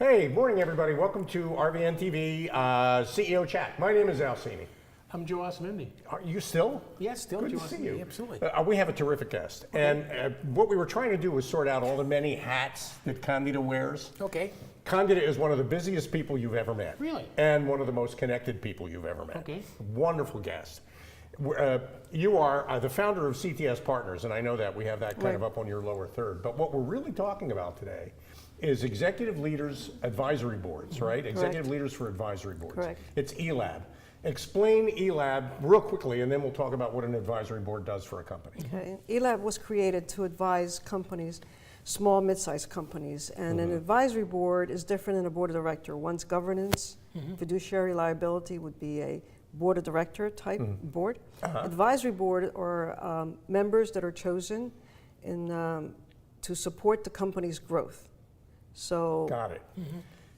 Hey, morning everybody. Welcome to RVN TV CEO Chat. My name is Al Cini. I'm Joe Osmendi. Are you still? Yes, still Good Joe to see Osmendi, you. absolutely. We have a terrific guest. And what we were trying to do was sort out all the many hats that Candida wears. Okay. Candida is one of the busiest people you've ever met. Really? And one of the most connected people you've ever met. Okay. Wonderful guest. You are the founder of CTS Partners, and I know that. We have that kind of up on your lower third. But what we're really talking about today is executive leaders advisory boards, right? Executive leaders for advisory boards. Correct. It's ELAB. Explain ELAB real quickly, and then we'll talk about what an advisory board does for a company. Okay. ELAB was created to advise companies, small, mid-sized companies, and an advisory board is different than a board of director. One's governance, fiduciary liability would be a board of director type board. Advisory board are members that are chosen to support the company's growth. So Got it.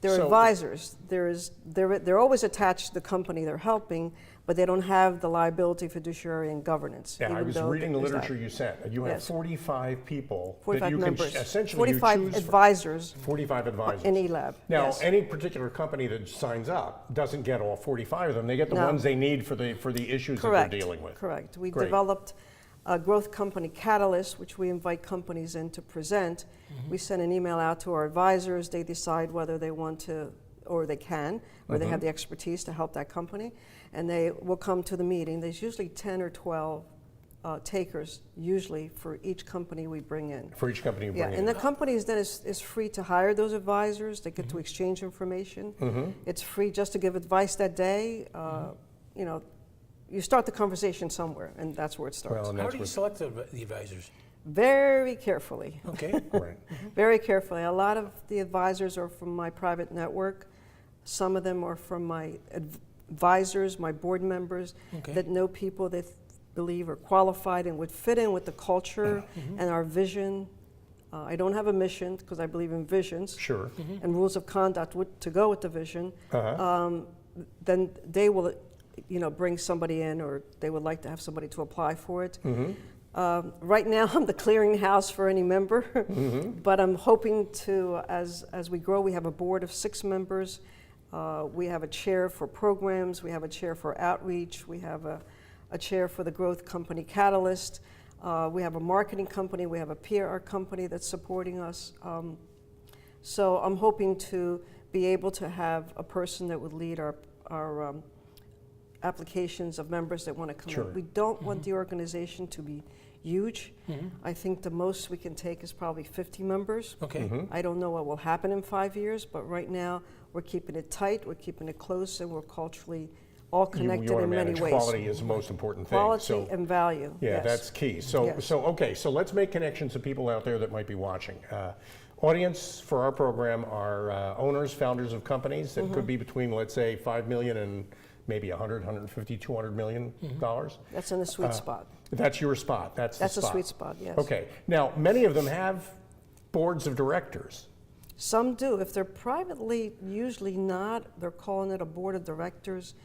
they're So- advisors. They're always attached to the company they're helping, but they don't have the liability, fiduciary, and governance. Yeah, I even was though reading the there's that. literature you sent. You have Yes. 45 people 45 that you members. can essentially 45 you choose advisors 45 advisors. in ELAB. Now, yes. any particular company that signs up doesn't get all 45 of them. They get the No. ones they need for the issues Correct. that they're dealing with. Correct. We Great. developed a growth company catalyst, which we invite companies in to present. We send an email out to our advisors. They decide whether they want to, or they can, or they have the expertise to help that company, and they will come to the meeting. There's usually 10 or 12 takers, usually for each company we bring in. For each company you bring Yeah, in. and the companies then is free to hire those advisors. They get to exchange information. It's free just to give advice that day. You know, you start the conversation somewhere, and that's where it starts. Well, and How that's do you what, select the advisors? Very carefully, Okay. right. very carefully. A lot of the advisors are from my private network. Some of them are from my advisors, my board members, Okay. that know people that believe are qualified and would fit in with the culture and our vision. I don't have a mission because I believe in visions Sure. and rules of conduct to go with the vision. Then they will, bring somebody in, or they would like to have somebody to apply for it. Right now, I'm the clearinghouse for any member, but I'm hoping to, as we grow, we have a board of 6 members. We have a chair for programs. We have a chair for outreach. We have a chair for the growth company catalyst. We have a marketing company. We have a PR company that's supporting us. So I'm hoping to be able to have a person that would lead our applications of members that want to come Sure. in. We don't want the organization to be huge. I think the most we can take is probably 50 members. Okay. I don't know what will happen in 5 years, but right now we're keeping it tight, we're keeping it close, and we're culturally all connected you want in to many manage ways. quality is the most important thing. Quality So, and value. yeah, yes. that's key. So, Yes. so let's make connections to people out there that might be watching. Audience for our program are owners, founders of companies that could be between, let's say, 5 million and maybe 100, 150, 200 million dollars. That's in the sweet spot. That's your spot. That's the a spot. sweet spot, yes. Okay. Now, many of them have boards of directors. Some do. If they're privately, usually not. They're calling it a board of directors,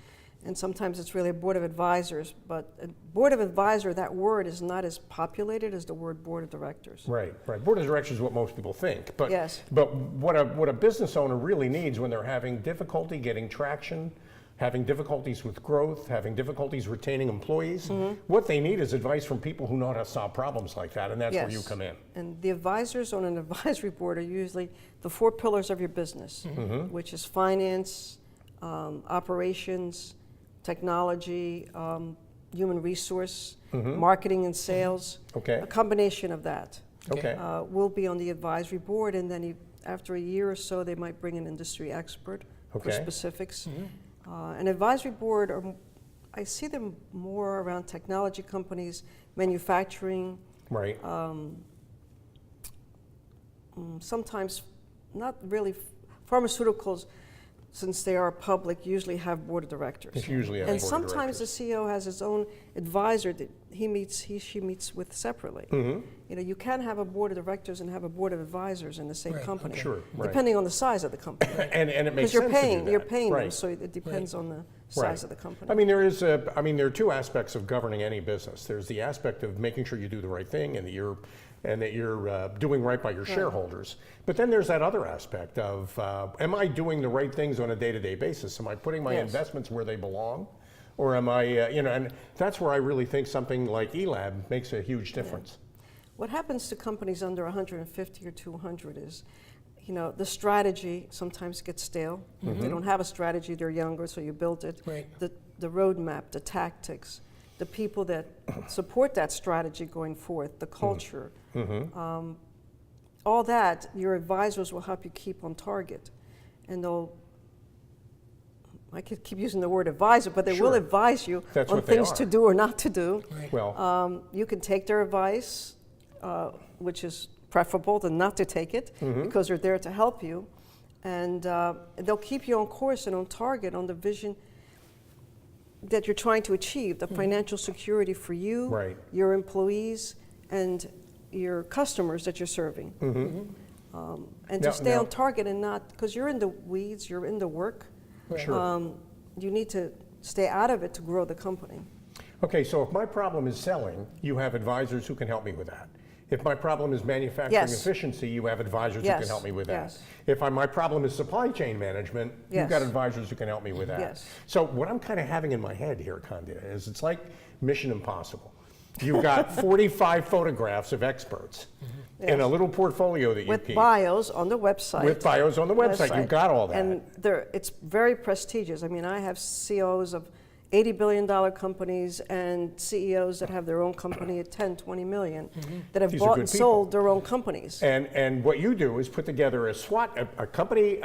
and sometimes it's really a board of advisors. But a board of advisor, that word is not as populated as the word board of directors. Right, right. Board of directors is what most people think. But, Yes. but what a business owner really needs when they're having difficulty getting traction, having difficulties with growth, having difficulties retaining employees, what they need is advice from people who know how to solve problems like that, and that's where you come in. And the advisors on an advisory board are usually the 4 pillars of your business, which is finance, operations, technology, human resource, marketing and sales. Okay. A combination of that. Okay. We'll be on the advisory board, and then after a year or so, they might bring an industry expert for Okay. specifics. An advisory board, I see them more around technology companies, manufacturing, Right. sometimes not really pharmaceuticals, since they are public, usually have board of directors. It's usually a And board of sometimes the directors. CEO has his own advisor that she meets with separately. You can have a board of directors and have a board of advisors in the same Right, company, Sure, right. depending on the size of the company. And it makes Because sense to do you're that. paying them, Right. so it depends on the size of the company. I mean, there are two aspects of governing any business. There's the aspect of making sure you do the right thing and that you're doing right by your shareholders. But then there's that other aspect of, am I doing the right things on a day-to-day basis? Am I putting my investments where they belong? Or am I, and that's where I really think something like ELAB makes a huge difference. What happens to companies under 150 or 200 is, the strategy sometimes gets stale. They don't have a strategy, they're younger, so you built it. Right. The roadmap, the tactics, the people that support that strategy going forth, the culture, all that, your advisors will help you keep on target. And I could keep using the word advisor, but they will advise you on things to do or not to do. Right. Well, You can take their advice, which is preferable than not to take it, because they're there to help you. And they'll keep you on course and on target on the vision that you're trying to achieve, the financial security for you, your employees, and your customers that you're serving. And to stay on target and not, because you're in the weeds, you're in the work. Sure. You need to stay out of it to grow the company. Okay, so if my problem is selling, you have advisors who can help me with that. If my problem is manufacturing efficiency, you have advisors who can help me with that. If my problem is supply chain management, you've got advisors who can help me with that. So what I'm kind of having in my head here, Candida, is it's like Mission Impossible. You've got 45 photographs of experts in a little portfolio that you keep. With bios on the website. With bios on the website. You've got all that. And it's very prestigious. I mean, I have CEOs of $80 billion companies and CEOs that have their own company at 10, 20 million that have bought and sold their own companies. And what you do is put together a SWOT, a company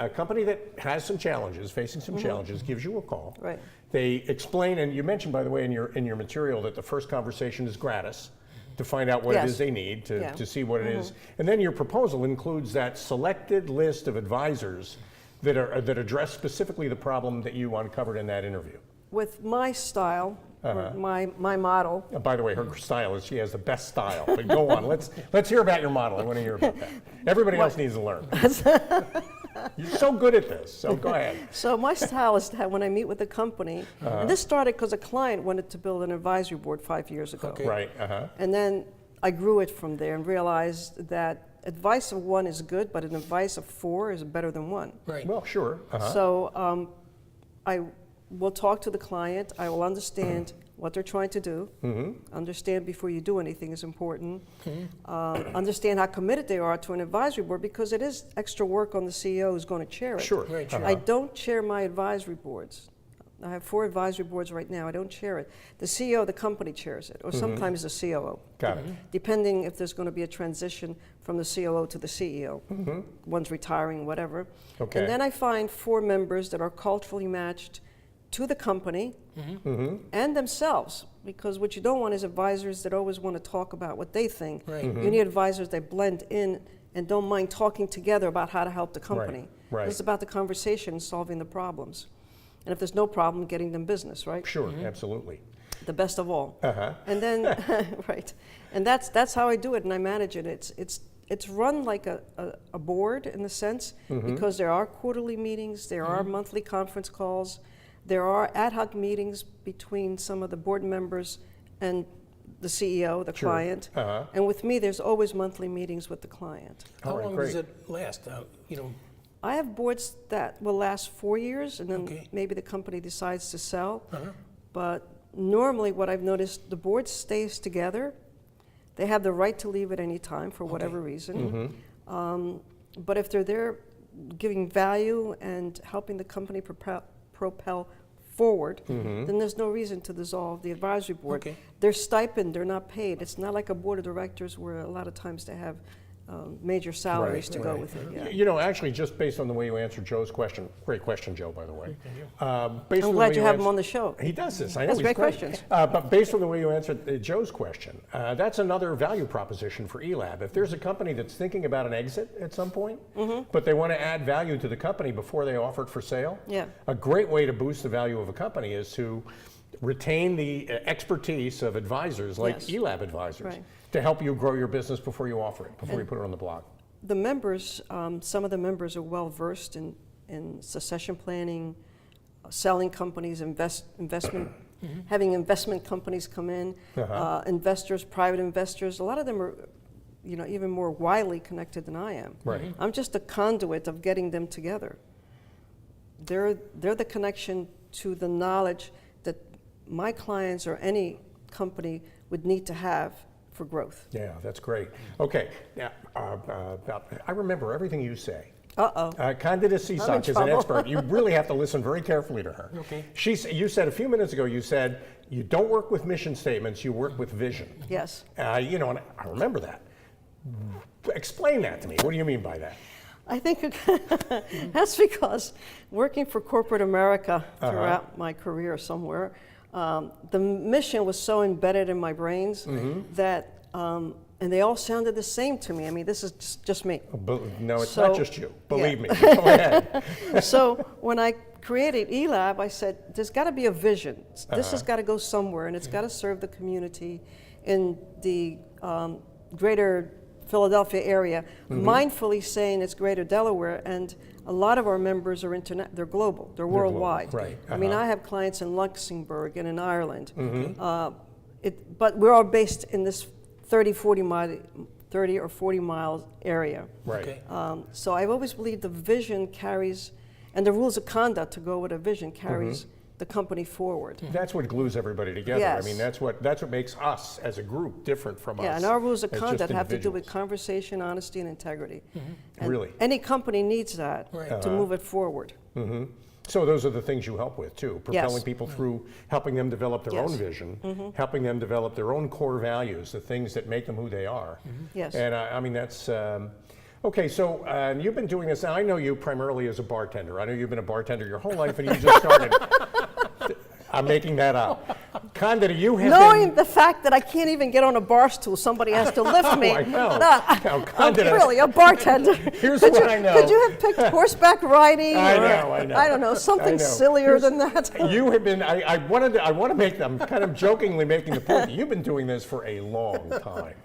that has some challenges, facing some challenges, gives you a call. Right. They explain, and you mentioned, by the way, in your material that the first conversation is gratis to find out what it is they need to see what it is. And then your proposal includes that selected list of advisors that address specifically the problem that you uncovered in that interview. With my style, or my model. By the way, her style is she has the best style. But go on, let's hear about your model. I want to hear about that. Everybody else needs to learn. You're so good at this, so go ahead. So my style is that when I meet with a company, and this started because a client wanted to build an advisory board 5 years ago. Okay. Right, And then I grew it from there and realized that advice of one is good, but an advice of 4 is better than 1. Right. Well, sure. So I will talk to the client. I will understand what they're trying to do. Understand before you do anything is important. Understand how committed they are to an advisory board, because it is extra work on the CEO who's going to chair it. Sure. Right, sure. I don't chair my advisory boards. I have 4 advisory boards right now. I don't chair it. The CEO of the company chairs it, or sometimes the COO. Got it. Depending if there's going to be a transition from the COO to the CEO. One's retiring, whatever. Okay. And then I find 4 members that are culturally matched to the company and themselves, because what you don't want is advisors that always want to talk about what they think. Right. You need advisors that blend in and don't mind talking together about how to help the company. Right. It's about the conversation, solving the problems. And if there's no problem, getting them business, right? Sure, absolutely. The best of all. And then, right. And that's how I do it, and I manage it. It's run like a board in the sense, because there are quarterly meetings, there are monthly conference calls, there are ad hoc meetings between some of the board members and the CEO, the client. And with me, there's always monthly meetings with the client. How long does it last? I have boards that will last 4 years, and then maybe the company decides to sell. But normally what I've noticed, the board stays together. They have the right to leave at any time for whatever reason. But if they're there giving value and helping the company propel forward, then there's no reason to dissolve the advisory board. They're stipend, they're not paid. It's not like a board of directors where a lot of times they have major salaries to go with it. Yeah. You know, actually, just based on the way you answered Joe's question, great question, Joe, by the way. I'm glad you have him on the show. He does this. I know. That's he's great questions. But based on the way you answered Joe's question, that's another value proposition for ELAB. If there's a company that's thinking about an exit at some point, but they want to add value to the company before they offer it for sale, a great way to boost the value of a company is to retain the expertise of advisors like ELAB advisors to help you grow your business before you offer it, before you put it on the blog. The members, some of the members are well versed in succession planning, selling companies, having investment companies come in, investors, private investors. A lot of them are, even more widely connected than I am. Right. I'm just a conduit of getting them together. They're the connection to the knowledge that my clients or any company would need to have for growth. Yeah, that's great. Okay, now, I remember everything you say. Candida Seasock is an expert. You really have to listen very carefully to her. Okay. You said a few minutes ago, you said, you don't work with mission statements, you work with vision. Yes. And I remember that. Explain that to me. What do you mean by that? I think that's because working for corporate America throughout my career somewhere, the mission was so embedded in my brains that, and they all sounded the same to me. I mean, this is just me. No, it's not just you. Believe me. Go ahead. So when I created ELAB, I said, there's got to be a vision. This has got to go somewhere, and it's got to serve the community in the greater Philadelphia area, mindfully saying it's greater Delaware, and a lot of our members are they're global, they're worldwide. Right. I mean, I have clients in Luxembourg and in Ireland, but we're all based in this 30 or 40 mile area. Right. Okay. So I've always believed the vision carries, and the rules of conduct to go with a vision carries the company forward. That's what glues everybody together. Yes. I mean, that's what makes us as a group different from us. Yeah, and our rules of as just conduct have to do with individuals. conversation, honesty, and integrity. And Really? any company needs that Right. to move it forward. So those are the things you help with too, propelling Yes. people through, helping them develop their own Yes. vision, helping them develop their own core values, the things that make them who they are. Yes. And I mean, that's, okay, so you've been doing this, now I know you primarily as a bartender. I know you've been a bartender your whole life and you just started. I'm making that up. Candida, you have Knowing been... the fact that I can't even get on a bar stool, somebody has to lift me. I know. No, Now, Candida, I'm really a bartender. Here's what I know. Could you have picked horseback riding? I or, know. I don't know, something I know. sillier than that. You have been, I want to make, I'm kind of jokingly making the point that you've been doing this for a long time.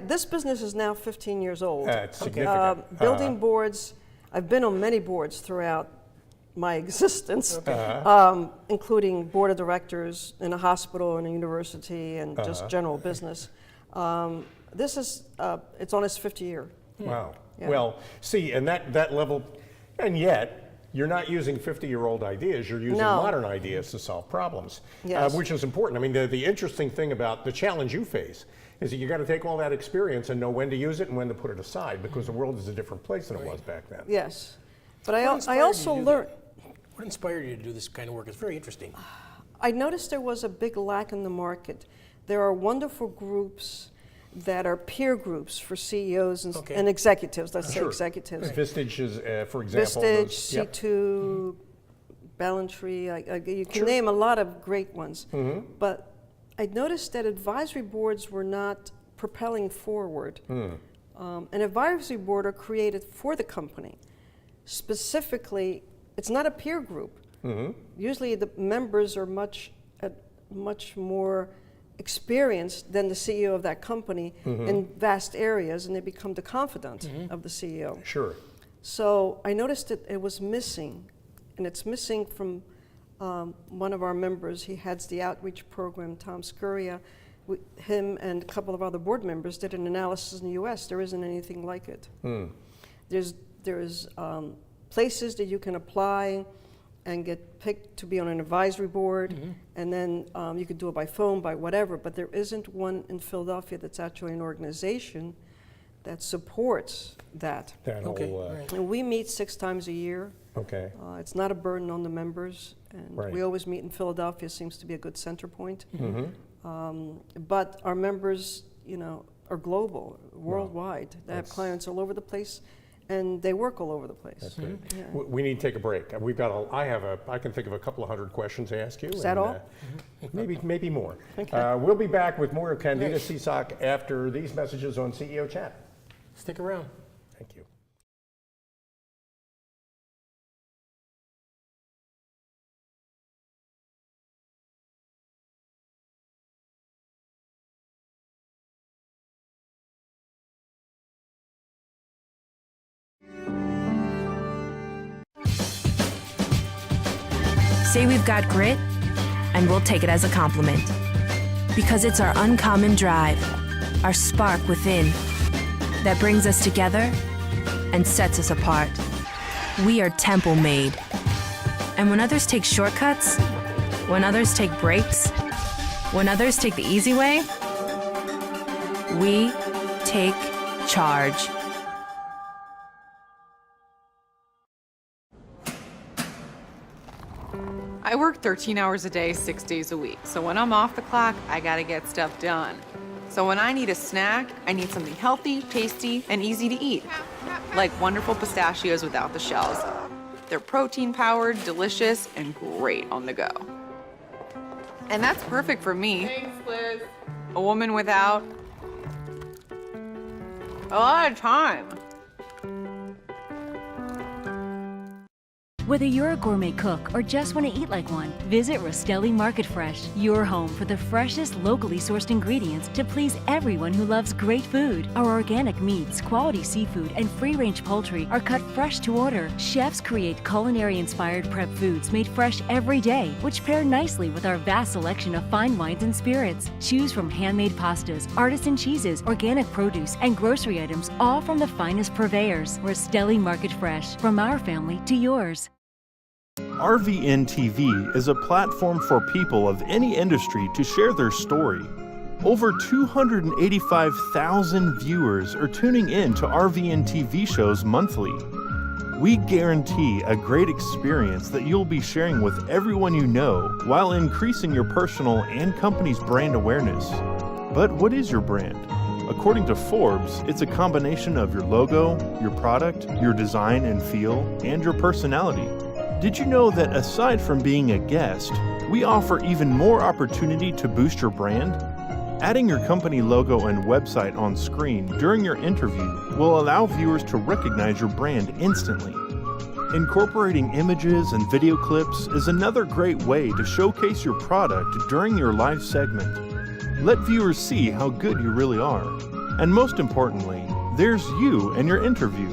This business is now 15 years old. It's significant. Building boards, I've been on many boards throughout my existence, including board of directors in a hospital and a university and just general business. This is, it's on its 50th year. Wow. Yeah. Well, see, and that level, and yet, you're not using 50-year-old ideas, you're using No. modern ideas to solve problems, Yes. which is important. I mean, the interesting thing about the challenge you face is that you got to take all that experience and know when to use it and when to put it aside, because the world is a different place than it was back then. Yes. But What I inspired also you to do learned, that? What inspired you to do this kind of work? It's very interesting. I noticed there was a big lack in the market. There are wonderful groups that are peer groups for CEOs and, Okay. and executives, let's say Sure. executives. Vistage is, for example. Vistage, yep. C2, Ballantree, you can Sure. name a lot of great ones. But I noticed that advisory boards were not propelling forward. An advisory board are created for the company. Specifically, it's not a peer group. Usually the members are much more experienced than the CEO of that company in vast areas, and they become the confidant of the CEO. Sure. So I noticed that it was missing, and it's missing from one of our members. He heads the outreach program, Tom Scuria. Him and a couple of other board members did an analysis in the U.S. There isn't anything like it. There's places that you can apply and get picked to be on an advisory board, and then you could do it by phone, by whatever, but there isn't one in Philadelphia that's actually an organization that supports that. That whole, Okay, right. And we meet 6 times a year. okay. It's not a burden on the members, and Right. we always meet in Philadelphia, seems to be a good center point. But our members, are global, worldwide. They have That's- clients all over the place, and they work all over the place. That's great. Yeah. We need to take a break. We've got I can think of a couple of hundred questions to ask you. Is that all? Maybe more. Okay. We'll be back with more of Candida Great. Seasock after these messages on CEO Chat. Stick around. Thank you. say we've got grit, and we'll take it as a compliment. Because it's our uncommon drive, our spark within, that brings us together and sets us apart. We are Temple made. And when others take shortcuts, when others take breaks, when others take the easy way, we take charge. I work 13 hours a day, 6 days a week. So when I'm off the clock, I gotta get stuff done. So when I need a snack, I need something healthy, tasty, and easy to eat. Like wonderful pistachios without the shells. They're protein-powered, delicious, and great on the go. And that's perfect for me. Thanks, Liz. A woman without a lot of time. Whether you're a gourmet cook or just want to eat like one, visit Rostelli Market Fresh, your home for the freshest, locally sourced ingredients to please everyone who loves great food. Our organic meats, quality seafood, and free-range poultry are cut fresh to order. Chefs create culinary-inspired prep foods made fresh every day, which pair nicely with our vast selection of fine wines and spirits. Choose from handmade pastas, artisan cheeses, organic produce, and grocery items, all from the finest purveyors. Rostelli Market Fresh, from our family to yours. RVN TV is a platform for people of any industry to share their story. Over 285,000 viewers are tuning in to RVN TV shows monthly. We guarantee a great experience that you'll be sharing with everyone you know while increasing your personal and company's brand awareness. But what is your brand? According to Forbes, it's a combination of your logo, your product, your design and feel, and your personality. Did you know that aside from being a guest, we offer even more opportunity to boost your brand? Adding your company logo and website on screen during your interview will allow viewers to recognize your brand instantly. Incorporating images and video clips is another great way to showcase your product during your live segment. Let viewers see how good you really are. And most importantly, there's you and your interview.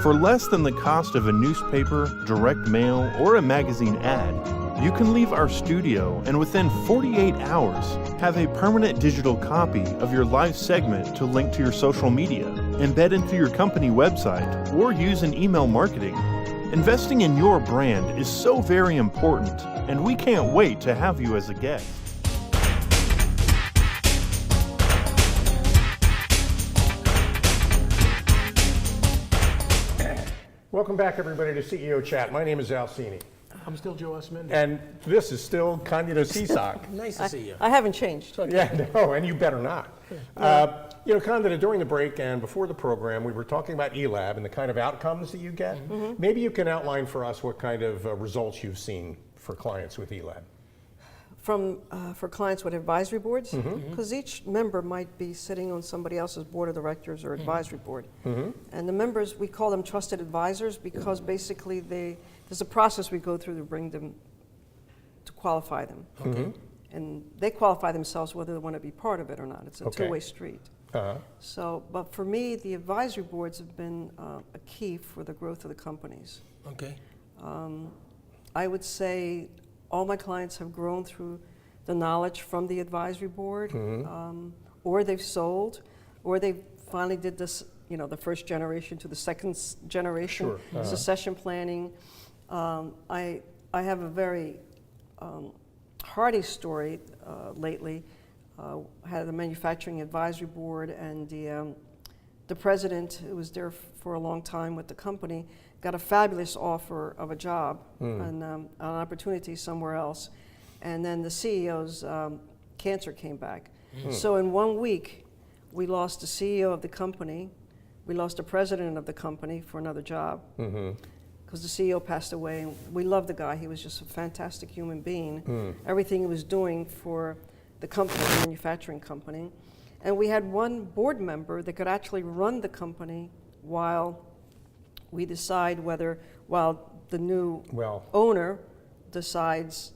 For less than the cost of a newspaper, direct mail, or a magazine ad, you can leave our studio and within 48 hours have a permanent digital copy of your live segment to link to your social media, embed into your company website, or use in email marketing. Investing in your brand is so very important, and we can't wait to have you as a guest. Welcome back, everybody, to CEO Chat. My name is Al Cini, I'm still Joe S. Mendes. and this is still Candida Seasock. Nice to see you. I haven't changed. Yeah, no, and you better not. You know, Candida, during the break and before the program, we were talking about ELAB and the kind of outcomes that you get. Maybe you can outline for us what kind of results you've seen for clients with ELAB. For clients with advisory boards, because each member might be sitting on somebody else's board of directors or advisory board. And the members, we call them trusted advisors because basically there's a process we go through to bring them, to qualify them. And they qualify themselves whether they want to be part of it or not. It's a two-way street. So, but for me, the advisory boards have been a key for the growth of the companies. Okay. I would say all my clients have grown through the knowledge from the advisory board, or they've sold, or they finally did this, you know, the first generation to the second generation, succession planning. I have a very hearty story lately. Had a manufacturing advisory board, and the president, who was there for a long time with the company, got a fabulous offer of a job and an opportunity somewhere else. And then the CEO's cancer came back. So in 1 week, we lost the CEO of the company, we lost the president of the company for another job, because the CEO passed away. And we loved the guy, he was just a fantastic human being. Everything he was doing for the company, the manufacturing company. And we had one board member that could actually run the company while we decide whether, while the new owner decides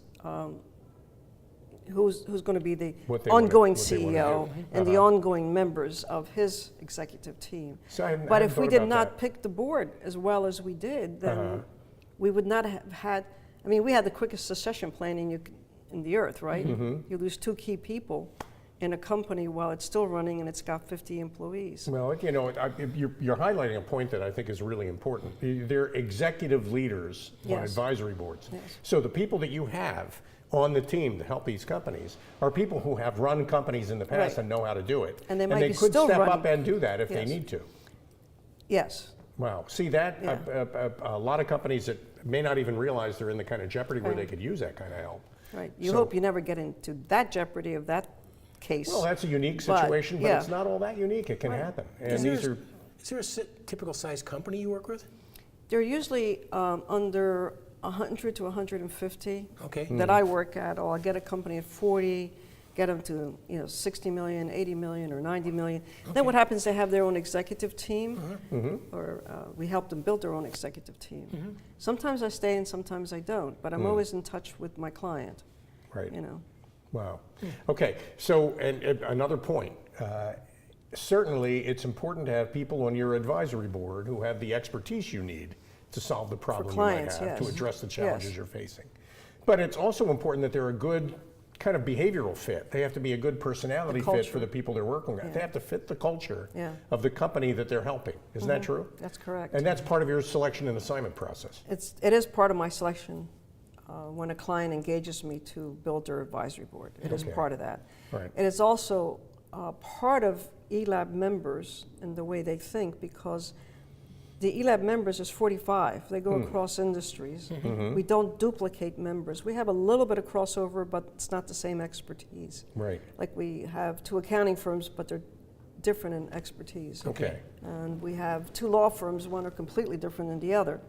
who's going to be the ongoing CEO and the ongoing members of his executive team. So but if we did not pick the board as well as we did, then we would not have had I mean, we had the quickest succession planning in the earth, right? Mm-hmm. You lose 2 key people in a company while it's still running and it's got 50 employees. Well, you know, you're highlighting a point that I think is really important. They're executive leaders on Yes. advisory boards. Yes. So the people that you have on the team to help these companies are people who have run companies in the past Right. and know how to do it. And they might be could still step up running. and do that if they Yes. need to. Yes. Wow. See that? Yeah. A lot of companies that may not even realize they're in the kind of jeopardy where Right. they could use that kind of help. Right. You So- hope you never get into that jeopardy of that case. Well, that's a unique But, situation, but yeah. it's not all that unique. It can happen. And Is these there, are, is there a typical size company you work with? They're usually under 100 to 150 Okay. that I work at. Or I'll get a company at 40, get them to 60 million, 80 million, or 90 million. Then what happens? They have their own executive team, or we help them build their own executive team. Sometimes I stay and sometimes I don't, but I'm always in touch with my client. right. You know. Wow. Okay, so and another point. Certainly, it's important to have people on your advisory board who have the expertise you need to solve the problem clients, you might have, to yes. address the challenges Yes. you're facing. But it's also important that they're a good kind of behavioral fit. They have to be a good personality fit for culture. the people they're working with. Yeah. They have to fit the culture Yeah. of the company that they're helping. Isn't that true? That's correct. And that's part of your selection and assignment process. It is part of my selection when a client engages me to build their advisory board. It is Okay. part of that. Right. It is also part of ELAB members and the way they think, because the ELAB members is 45. They go across industries. We don't duplicate members. We have a little bit of crossover, but it's not the same expertise. Right. Like we have 2 accounting firms, but they're different in expertise. Okay. And we have 2 law firms, one are completely different than the other.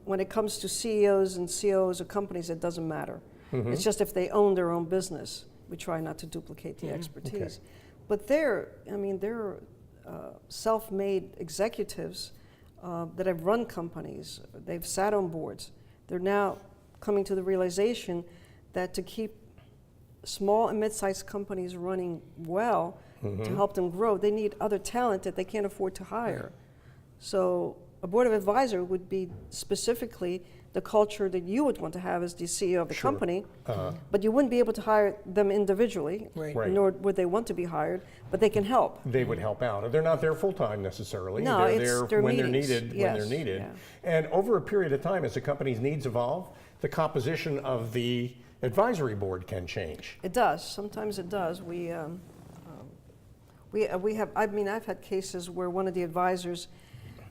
When it comes to CEOs and COOs of companies, it doesn't matter. It's just if they own their own business, we try not to duplicate the expertise. But they're self-made executives that have run companies. They've sat on boards. They're now coming to the realization that to keep small and mid-sized companies running well, to help them grow, they need other talent that they can't afford to hire. So a board of advisor would be specifically the culture that you would want to have as the CEO of the company, but you wouldn't be able to hire them individually, Right. Right. nor would they want to be hired, but they can help. They would help out. They're not there full-time necessarily. No, they're it's there their when meetings. they're needed, Yes, when they're needed. yeah. And over a period of time, as the company's needs evolve, the composition of the advisory board can change. It does. Sometimes it does. I've had cases where one of the advisors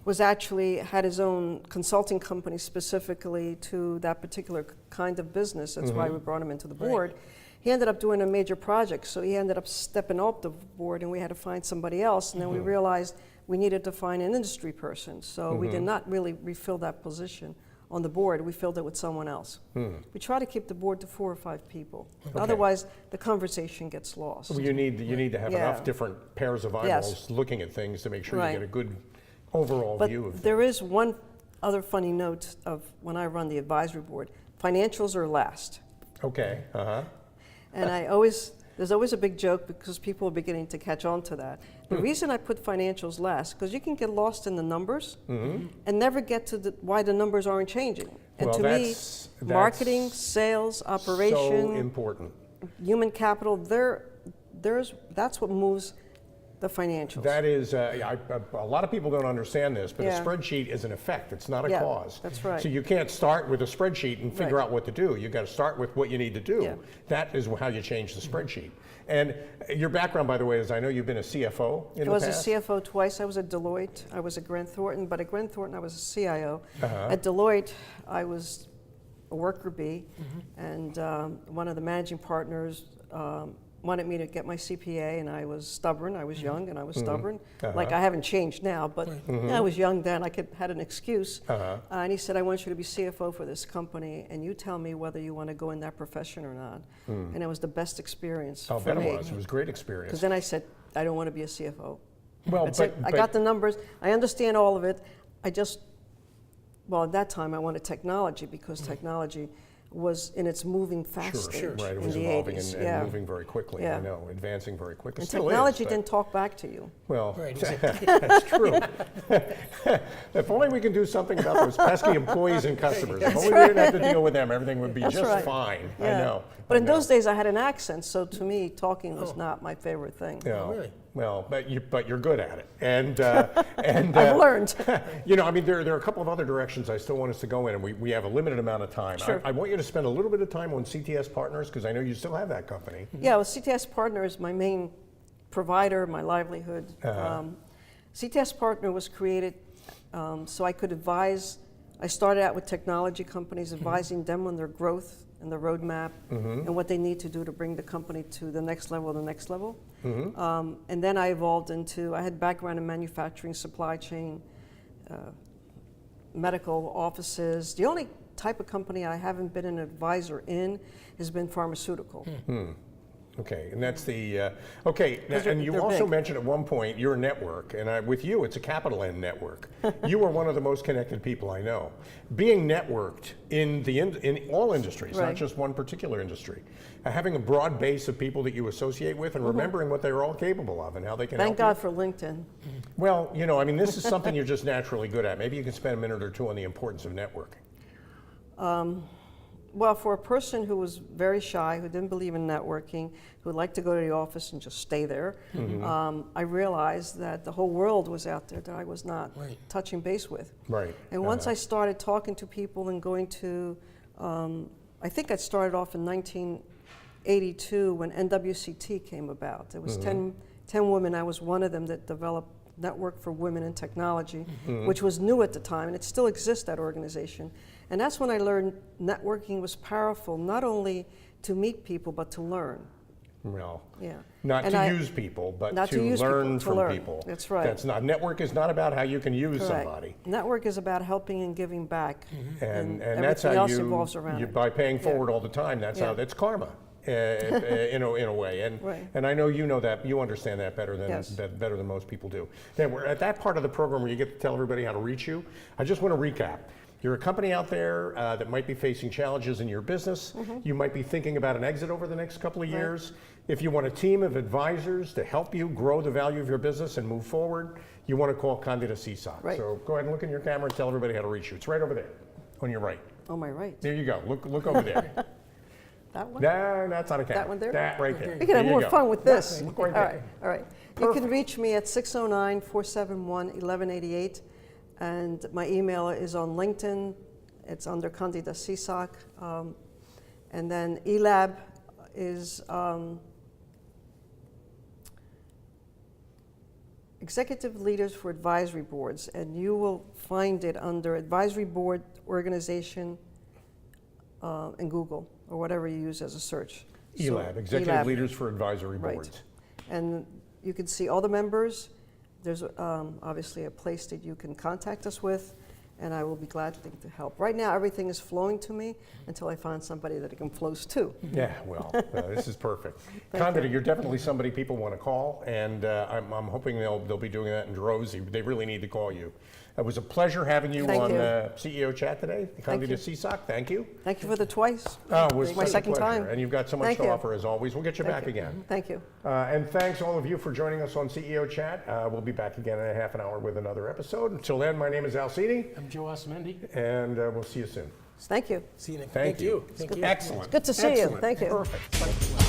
was actually had his own consulting company specifically to that particular kind of business. That's why we brought him into the board. He ended up doing a major project, so he ended up stepping up the board, and we had to find somebody else. And then we realized we needed to find an industry person, so we did not really refill that position on the board. We filled it with someone else. We try to keep the board to 4 or 5 people. Otherwise, the conversation gets lost. Well, you need to have Yeah. enough different pairs of eyeballs looking at things to make sure Right. you get a good overall But view of things. there is one other funny note of when I run the advisory board. Financials are last. Okay. And there's always a big joke because people are beginning to catch on to that. The reason I put financials last, because you can get lost in the numbers and never get to why the numbers aren't changing. And Well, to me, that's marketing, sales, operation, So important. human capital, that's what moves the financials. That is, a lot of people don't understand this, but Yeah. a spreadsheet is an effect. It's not a Yeah, cause. that's right. So you can't start with a spreadsheet and figure Right. out what to do. You've got to start with what you need to do. Yeah. That is how you change the spreadsheet. And your background, by the way, is I know you've been a CFO in the I was past. a CFO twice. I was at Deloitte. I was at Grant Thornton, but at Grant Thornton I was a CIO. Uh-huh. At Deloitte, I was a worker bee, and one of the managing partners wanted me to get my CPA, and I was stubborn. I was young, and I was stubborn. Like I haven't changed now, but I was young then. I had an excuse. And he said, "I want you to be CFO for this company, and you tell me whether you want to go in that profession or not." And it was the best experience I'll for bet me. it was. It was a great experience. Because then I said, "I don't want to be a CFO." Well, That's it. I got the numbers. I understand all of it. At that time, I wanted technology because technology was in its moving fast Sure, stage right. It in was the evolving 80s. and moving very quickly. Yeah. I know, advancing very quickly. And Still technology is, but- didn't talk back to you. Well, Right, that's true. If only we could do something about those pesky employees and customers. If only we didn't have to deal with them, everything would be That's just right. fine. I Yeah. know. But I in know. those days, I had an accent, so to me, talking was not my favorite thing. Yeah. really? Well, but you're good at it, and I've learned. You know, I mean, there are a couple of other directions I still want us to go in, and we have a limited amount of time. Sure. I want you to spend a little bit of time on CTS Partners because I know you still have that company. Yeah, well, CTS Partner is my main provider, my livelihood. CTS Partner was created so I could advise. I started out with technology companies, advising them on their growth and the roadmap and what they need to do to bring the company to the next level, and then I evolved into, I had background in manufacturing, supply chain, medical offices. The only type of company I haven't been an advisor in has been pharmaceutical. Okay, and that's the okay. And you they're also big. mentioned at one point your network, and with you, it's a capital N network. You are one of the most connected people I know. Being networked in all industries, not Right. just one particular industry, having a broad base of people that you associate with, and remembering what they're all capable of and how they can Thank help God for LinkedIn. you. Well, you know, I mean, this is something you're just naturally good at. Maybe you can spend a minute or two on the importance of networking. Well, for a person who was very shy, who didn't believe in networking, who would like to go to the office and just stay there, I realized that the whole world was out there that I was not touching base with. Right. And once I started talking to people and going to, I think I started off in 1982 when NWCT came about. There was 10 women, I was one of them, that developed Network for Women in Technology, which was new at the time, and it still exists, that organization. And that's when I learned networking was powerful, not only to meet people, but to learn. Well, Yeah. not And to I- use people, but not to to use learn people, to from learn. people. That's right. That's not, network is not about how you can use Correct. somebody. Network is about helping and giving back. And that's everything how else evolves around it. by paying Yeah. forward all the time, that's Yeah. how, that's karma. In a way, and Right. and I know you know that, you understand that better than Yes. better than most people do. Then we're at that part of the program where you get to tell everybody how to reach you. I just want to recap. You're a company out there that might be facing challenges in your business. You might be thinking about an exit over the next couple of years. If you want a team of advisors to help you grow the value of your business and move forward, you want to call Candida Seasock. Right. So go ahead and look in your camera and tell everybody how to reach you. It's right over there, on your right. Oh, my right. There you go. Look over there. That one? No, that's not a camera. That one there? That right there. We can have There you more go. fun with this. Look right All there. right, all right. You can reach me at 609-471-1188, and my email is on LinkedIn. It's under Candida Seasock. And then ELAB is Executive Leaders for Advisory Boards, and you will find it under Advisory Board Organization in Google, or whatever you use as a search. So, ELAB, Executive ELAB. Leaders for Advisory Right. Boards. And you can see all the members. There's obviously a place that you can contact us with, and I will be glad to help. Right now, everything is flowing to me until I find somebody that it can flows to. Yeah, well, this is perfect. Candida, you're definitely somebody people want to call, and I'm hoping they'll be doing that in droves. They really need to call you. It was a pleasure having you Thank on you. CEO Chat today. Candida you. Seasock, thank you. Thank you for the twice. Oh, it was It's my such a second pleasure. time. And you've got so much Thank to you. offer as always. We'll get you back Thank you. again. Thank you. And thanks all of you for joining us on CEO Chat. We'll be back again in a half an hour with another episode. Until then, my name is Alcini, I'm Joe Osmendi. and we'll see you soon. Thank you. See you next. Thank you. Thank you. Excellent. Good to see you. Excellent. Thank you. Perfect.